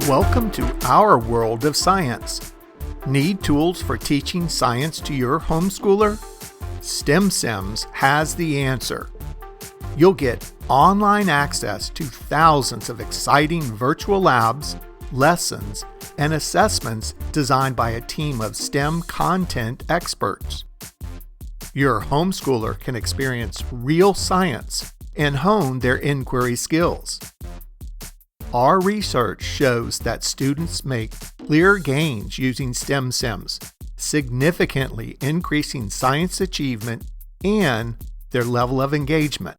Welcome to our world of science. Need tools for teaching science to your homeschooler? STEMsims has the answer. You'll get online access to thousands of exciting virtual labs, lessons, and assessments designed by a team of STEM content experts. Your homeschooler can experience real science and hone their inquiry skills. Our research shows that students make clear gains using STEMsims, significantly increasing science achievement and their level of engagement.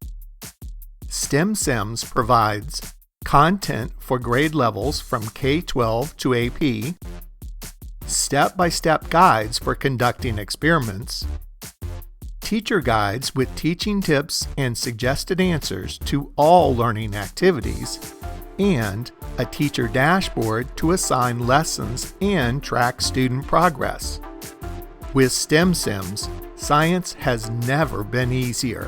STEMsims provides content for grade levels from K-12 to AP, step-by-step guides for conducting experiments, teacher guides with teaching tips and suggested answers to all learning activities, and a teacher dashboard to assign lessons and track student progress. With STEMsims, science has never been easier.